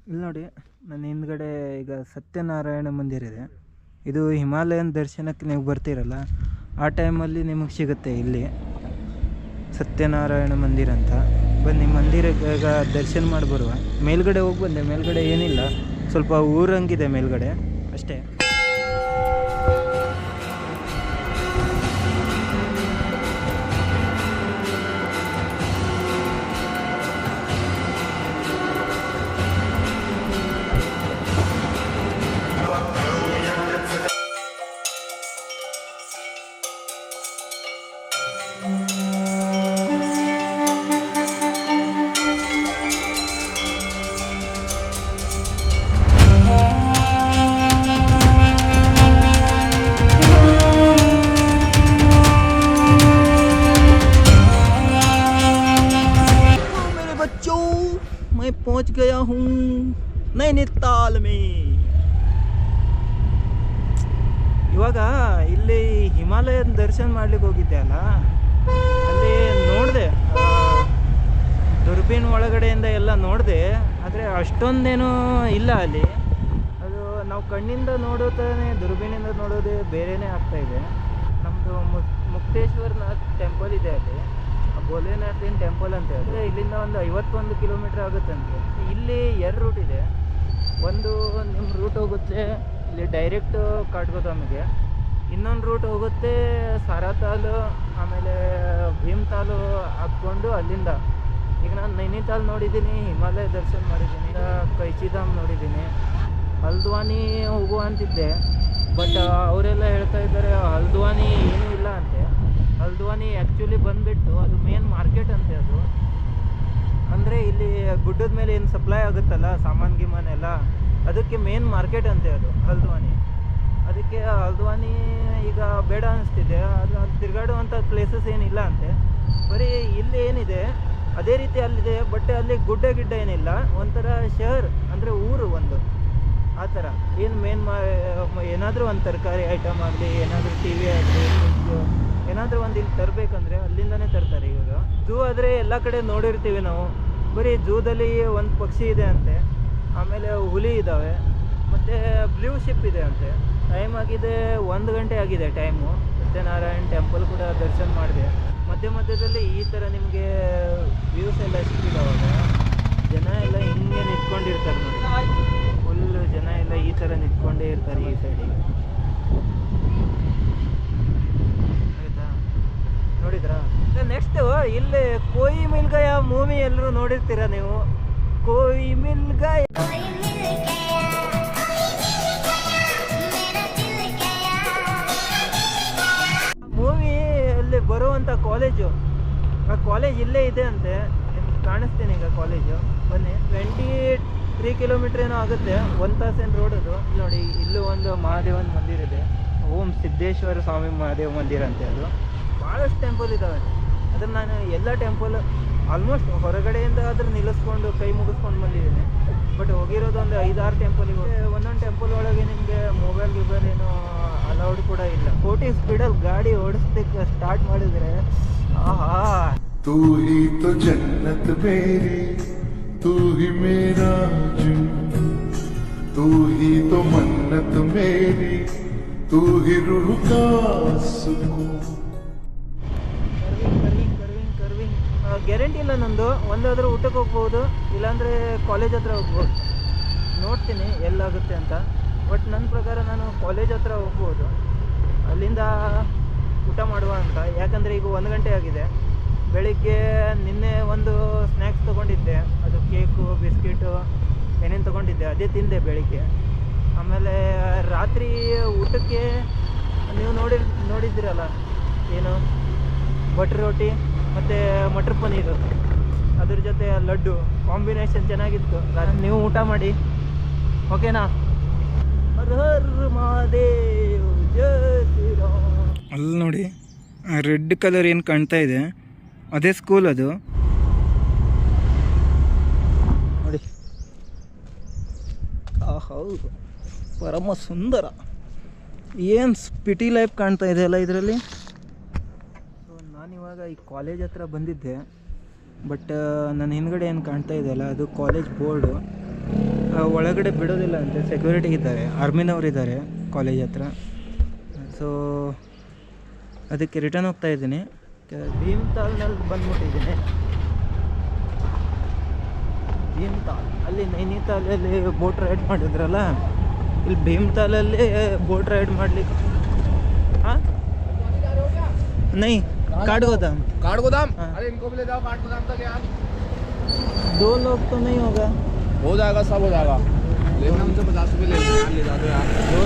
ಇಲ್ಲಿ ನೋಡಿ, ನನ್ನ ಹಿಂದ್ಗಡೆ ಈಗ ಸತ್ಯನಾರಾಯಣ ಮಂದಿರ ಇದೆ. ಇದು ಹಿಮಾಲಯನ್ ದರ್ಶನಕ್ಕೆ ನೀವು ಬರ್ತೀರಲ್ಲ, ಆ ಟೈಮಲ್ಲಿ ನಿಮಗೆ ಸಿಗುತ್ತೆ ಇಲ್ಲಿ ಸತ್ಯನಾರಾಯಣ ಮಂದಿರ ಅಂತ. ಬನ್ನಿ, ಮಂದಿರಕ್ಕೆ ಈಗ ದರ್ಶನ ಮಾಡಿ ಬರುವ. ಮೇಲ್ಗಡೆ ಹೋಗಿ ಬಂದೆ, ಮೇಲ್ಗಡೆ ಏನಿಲ್ಲ, ಸ್ವಲ್ಪ ಊರಂಗಿದೆ ಮೇಲ್ಗಡೆ ಅಷ್ಟೇ. मैं पहुंच गया हूँ नैनीताल में. ಇವಾಗ ಇಲ್ಲಿ ಹಿಮಾಲಯದ ದರ್ಶನ ಮಾಡ್ಲಿಕ್ಕೆ ಹೋಗಿದ್ದೆ ಅಲ್ಲ, ಅಲ್ಲಿ ನೋಡಿದೆ, ದುರ್ಬೀನ್ ಒಳಗಡೆಯಿಂದ ಎಲ್ಲ ನೋಡಿದೆ. ಆದರೆ ಅಷ್ಟೊಂದೇನೂ ಇಲ್ಲ ಅಲ್ಲಿ. ಅದು ನಾವು ಕಣ್ಣಿಂದ ನೋಡೋತಾನೆ, ದುರ್ಬೀನಿಂದ ನೋಡೋದೇ ಬೇರೆಯೇ ಆಗ್ತಾಯಿದೆ. ನಮ್ಮದು ಮುಕ್ತೇಶ್ವರನಾಥ್ ಟೆಂಪಲ್ ಇದೆ ಅಲ್ಲಿ, ಭೋಲೆನಾಥಿನ ಟೆಂಪಲ್ ಅಂತ ಹೇಳಿದ್ರೆ ಇಲ್ಲಿಂದ ಒಂದು 51 ಕಿಲೋಮೀಟ್ರ್ ಆಗುತ್ತಂತೆ. ಇಲ್ಲಿ 2 ರೂಟ್ ಇದೆ. ಒಂದು ನಿಮ್ಮ ರೂಟ್ ಹೋಗುತ್ತೆ ಇಲ್ಲಿ ಡೈರೆಕ್ಟ್ ಕಾಟ್ಗೋದಾಮಿಗೆ, ಇನ್ನೊಂದು ರೂಟ್ ಹೋಗುತ್ತೆ ಸಾರಾತಾಲು, ಆಮೇಲೆ ಭೀಮ್ತಾಲು ಹಾಕ್ಕೊಂಡು ಅಲ್ಲಿಂದ. ಈಗ ನಾನು ನೈನಿತಾಲ್ ನೋಡಿದ್ದೀನಿ, ಹಿಮಾಲಯ ದರ್ಶನ ಮಾಡಿದ್ದೀನಿ, ಕೈಚಿಧಾಮ್ ನೋಡಿದ್ದೀನಿ, ಹಲ್ದ್ವಾನಿ ಹೋಗುವ ಅಂತಿದ್ದೆ. ಬಟ್ ಅವರೆಲ್ಲ ಹೇಳ್ತಾ ಇದ್ದಾರೆ ಹಲ್ದ್ವಾನಿ ಏನೂ ಇಲ್ಲ ಅಂತೆ. ಹಲ್ದ್ವಾನಿ ಆ್ಯಕ್ಚುಲಿ ಬಂದುಬಿಟ್ಟು ಅದು ಮೇನ್ ಮಾರ್ಕೆಟ್ ಅಂತೆ. ಅದು ಅಂದರೆ ಇಲ್ಲಿ ಗುಡ್ಡದ ಮೇಲೆ ಏನು ಸಪ್ಲೈ ಆಗುತ್ತಲ್ಲ ಸಾಮಾನು ಗಿಮಾನೆಲ್ಲ, ಅದಕ್ಕೆ ಮೇನ್ ಮಾರ್ಕೆಟ್ ಅಂತೆ ಅದು ಹಲ್ದ್ವಾನಿ. ಅದಕ್ಕೆ ಹಲ್ದ್ವಾನಿ ಈಗ ಬೇಡ ಅನಿಸ್ತಿದೆ. ಅದು ತಿರುಗಾಡುವಂಥ ಪ್ಲೇಸಸ್ ಏನಿಲ್ಲ ಅಂತೆ. ಬರೀ ಇಲ್ಲಿ ಏನಿದೆ ಅದೇ ರೀತಿ ಅಲ್ಲಿದೆ, ಬಟ್ ಅಲ್ಲಿ ಗುಡ್ಡ ಗಿಡ್ಡ ಏನಿಲ್ಲ, ಒಂಥರ ಶಹರ್ ಅಂದರೆ ಊರು ಒಂದು ಆ ಥರ. ಏನು ಮೇನ್ ಏನಾದರೂ ಒಂದು ತರಕಾರಿ ಐಟಮ್ ಆಗಲಿ, ಏನಾದರೂ ಟಿ ವಿ ಆಗಲಿ, ಏನಾದರೂ ಒಂದು ಇಲ್ಲಿ ತರಬೇಕಂದ್ರೆ ಅಲ್ಲಿಂದನೇ ತರ್ತಾರೆ. ಇವಾಗ ಝೂ ಆದರೆ ಎಲ್ಲ ಕಡೆ ನೋಡಿರ್ತೀವಿ ನಾವು, ಬರೀ ಝೂದಲ್ಲಿ ಒಂದು ಪಕ್ಷಿ ಇದೆ ಅಂತೆ, ಆಮೇಲೆ ಹುಲಿ ಇದ್ದಾವೆ, ಮತ್ತು ಬ್ಲೂ ಶಿಪ್ ಇದೆ ಅಂತೆ. ಟೈಮ್ ಆಗಿದೆ 1 ಗಂಟೆ ಆಗಿದೆ ಟೈಮು. ಸತ್ಯನಾರಾಯಣ ಟೆಂಪಲ್ ಕೂಡ ದರ್ಶನ ಮಾಡಿದೆ. ಮಧ್ಯದಲ್ಲಿ ಈ ಥರ ನಿಮಗೆ ವ್ಯೂಸ್ ಎಲ್ಲ ಸಿಕ್ಕಿದವಾಗ ಜನ ಎಲ್ಲ ಹಿಂಗೆ ನಿಂತ್ಕೊಂಡಿರ್ತಾರೆ ನೋಡಿ, ಫುಲ್ಲು ಜನ ಎಲ್ಲ ಈ ಥರ ನಿಂತ್ಕೊಂಡೇ ಇರ್ತಾರೆ ಈ ಸೈಡಿಗೆ. ನೋಡಿದ್ರಾ? ನೆಕ್ಸ್ಟ್ ಇಲ್ಲಿ ಕೋಯಿ ಮಿಲ್ ಗಯಾ ಮೂವಿ ಎಲ್ಲರೂ ನೋಡಿರ್ತೀರ ನೀವು. ಕೋಯಿ ಮಿಲ್ ಗಯಾ ಮೂವಿ ಅಲ್ಲಿ ಬರುವಂಥ ಕಾಲೇಜು, ಆ ಕಾಲೇಜ್ ಇಲ್ಲೇ ಇದೆ ಅಂತೆ. ನಿಮ್ಗೆ ಕಾಣಿಸ್ತೀನಿ ಈಗ ಕಾಲೇಜು. ಬನ್ನಿ, 23 ಕಿಲೋಮೀಟ್ರ್ ಏನೋ ಆಗುತ್ತೆ, 1 ತಾಸಿನ ರೋಡ್ ಅದು. ನೋಡಿ, ಇಲ್ಲೂ ಒಂದು ಮಹಾದೇವನ ಮಂದಿರ ಇದೆ, ಓಂ ಸಿದ್ದೇಶ್ವರ ಸ್ವಾಮಿ ಮಹಾದೇವ ಮಂದಿರ ಅಂತೆ. ಅದು ಭಾಳಷ್ಟು ಟೆಂಪಲ್ ಇದ್ದಾವೆ. ಅದನ್ನು ನಾನು ಎಲ್ಲ ಟೆಂಪಲ್ ಆಲ್ಮೋಸ್ಟ್ ಹೊರಗಡೆಯಿಂದ ಆದರೂ ನಿಲ್ಲಿಸ್ಕೊಂಡು ಕೈ ಮುಗಿಸ್ಕೊಂಡು ಬಂದಿದ್ದೀನಿ. ಬಟ್ ಹೋಗಿರೋದು ಒಂದು 5-6 ಟೆಂಪಲಿಗೆ. ಒಂದೊಂದು ಟೆಂಪಲ್ ಒಳಗೆ ನಿಮಗೆ ಮೊಬೈಲ್ ಏನೋ ಅಲೌಡ್ ಕೂಡ ಇಲ್ಲ. 40 ಸ್ಪೀಡಲ್ಲಿ ಗಾಡಿ ಓಡಿಸ್ಲಿಕ್ಕೆ ಸ್ಟಾರ್ಟ್ ಮಾಡಿದರೆ ಆಹಾ. तू ही तो जन्नत मेरी, तू ही मेरा जुनून, तू ही तो मन्नत मेरी, तू ही रूह का सुकून. ಗ್ಯಾರಂಟಿ ಇಲ್ಲ ನಂದು. ಒಂದಾದರೂ ಊಟಕ್ಕೆ ಹೋಗ್ಬೋದು, ಇಲ್ಲಾಂದರೆ ಕಾಲೇಜ್ ಹತ್ರ ಹೋಗ್ಬೋದು. ನೋಡ್ತೀನಿ ಎಲ್ಲಾಗುತ್ತೆ ಅಂತ. ಬಟ್ ನನ್ನ ಪ್ರಕಾರ ನಾನು ಕಾಲೇಜ್ ಹತ್ರ ಹೋಗ್ಬೋದು, ಅಲ್ಲಿಂದ ಊಟ ಮಾಡುವ ಅಂತ. ಯಾಕಂದರೆ ಈಗ 1 ಗಂಟೆ ಆಗಿದೆ. ಬೆಳಿಗ್ಗೆ ನಿನ್ನೆ ಒಂದು ಸ್ನ್ಯಾಕ್ಸ್ ತೊಗೊಂಡಿದ್ದೆ, ಅದು ಕೇಕು ಬಿಸ್ಕಿಟು ಏನೇನು ತೊಗೊಂಡಿದ್ದೆ ಅದೇ ತಿಂದೆ ಬೆಳಿಗ್ಗೆ. ಆಮೇಲೆ ರಾತ್ರಿ ಊಟಕ್ಕೆ ನೀವು ನೋಡಿದ್ದೀರಲ್ಲ ಏನು, ಬಟರ್ ರೋಟಿ ಮತ್ತು ಮಟರ್ ಪನ್ನೀರು, ಅದ್ರ ಜೊತೆ ಲಡ್ಡು ಕಾಂಬಿನೇಷನ್ ಚೆನ್ನಾಗಿತ್ತು. ನೀವು ಊಟ ಮಾಡಿ, ಓಕೆನಾ? ಹರ ಹರ ಮಹಾದೇವ್, ಜೈ ಶ್ರೀರಾಮ್. ಅಲ್ಲಿ ನೋಡಿ, ರೆಡ್ ಕಲರ್ ಏನು ಕಾಣ್ತಾ ಇದೆ ಅದೇ ಸ್ಕೂಲ್ ಅದು. ನೋಡಿ, ಹೌದು, ಪರಮ ಸುಂದರ. ಏನು ಸಿಟಿ ಲೈಫ್ ಕಾಣ್ತಾ ಇದೆ ಅಲ್ಲ ಇದರಲ್ಲಿ. ಸೊ ನಾನಿವಾಗ ಈ ಕಾಲೇಜ್ ಹತ್ರ ಬಂದಿದ್ದೆ, ಬಟ್ ನನ್ನ ಹಿಂದ್ಗಡೆ ಏನು ಕಾಣ್ತಾ ಇದೆಯಲ್ಲ ಅದು ಕಾಲೇಜ್ ಬೋರ್ಡು. ಒಳಗಡೆ ಬಿಡೋದಿಲ್ಲ ಅಂತೆ, ಸೆಕ್ಯೂರಿಟಿ ಇದ್ದಾರೆ, ಆರ್ಮಿನವ್ರು ಇದ್ದಾರೆ ಕಾಲೇಜ್ ಹತ್ರ. ಸೊ ಅದಕ್ಕೆ ರಿಟರ್ನ್ ಹೋಗ್ತಾ ಇದ್ದೀನಿ. ಭೀಮ್ತಾಲ್ನಲ್ಲಿ ಬಂದ್ಬಿಟ್ಟಿದ್ದೀನಿ. ಭೀಮ್ತಾಲ್ ಅಲ್ಲಿ ನೈನಿತಾಲಲ್ಲಿ ಬೋಟ್ ರೈಡ್ ಮಾಡಿದ್ರಲ್ಲ, ಇಲ್ಲಿ ಭೀಮ್ತಾಲಲ್ಲಿ ಬೋಟ್ ರೈಡ್ ಮಾಡ್ಲಿಕ್ಕೆ. हाँ नहीं, काठगोदाम. काठगोदाम? हाँ. अरे इनको भी ले जाओ काठगोदाम तक यार. 2 लोग तो नहीं होगा. हो जाएगा, सब हो जाएगा. लेकिन हमसे 50 रुपये ले यार, ले जाते यार. 2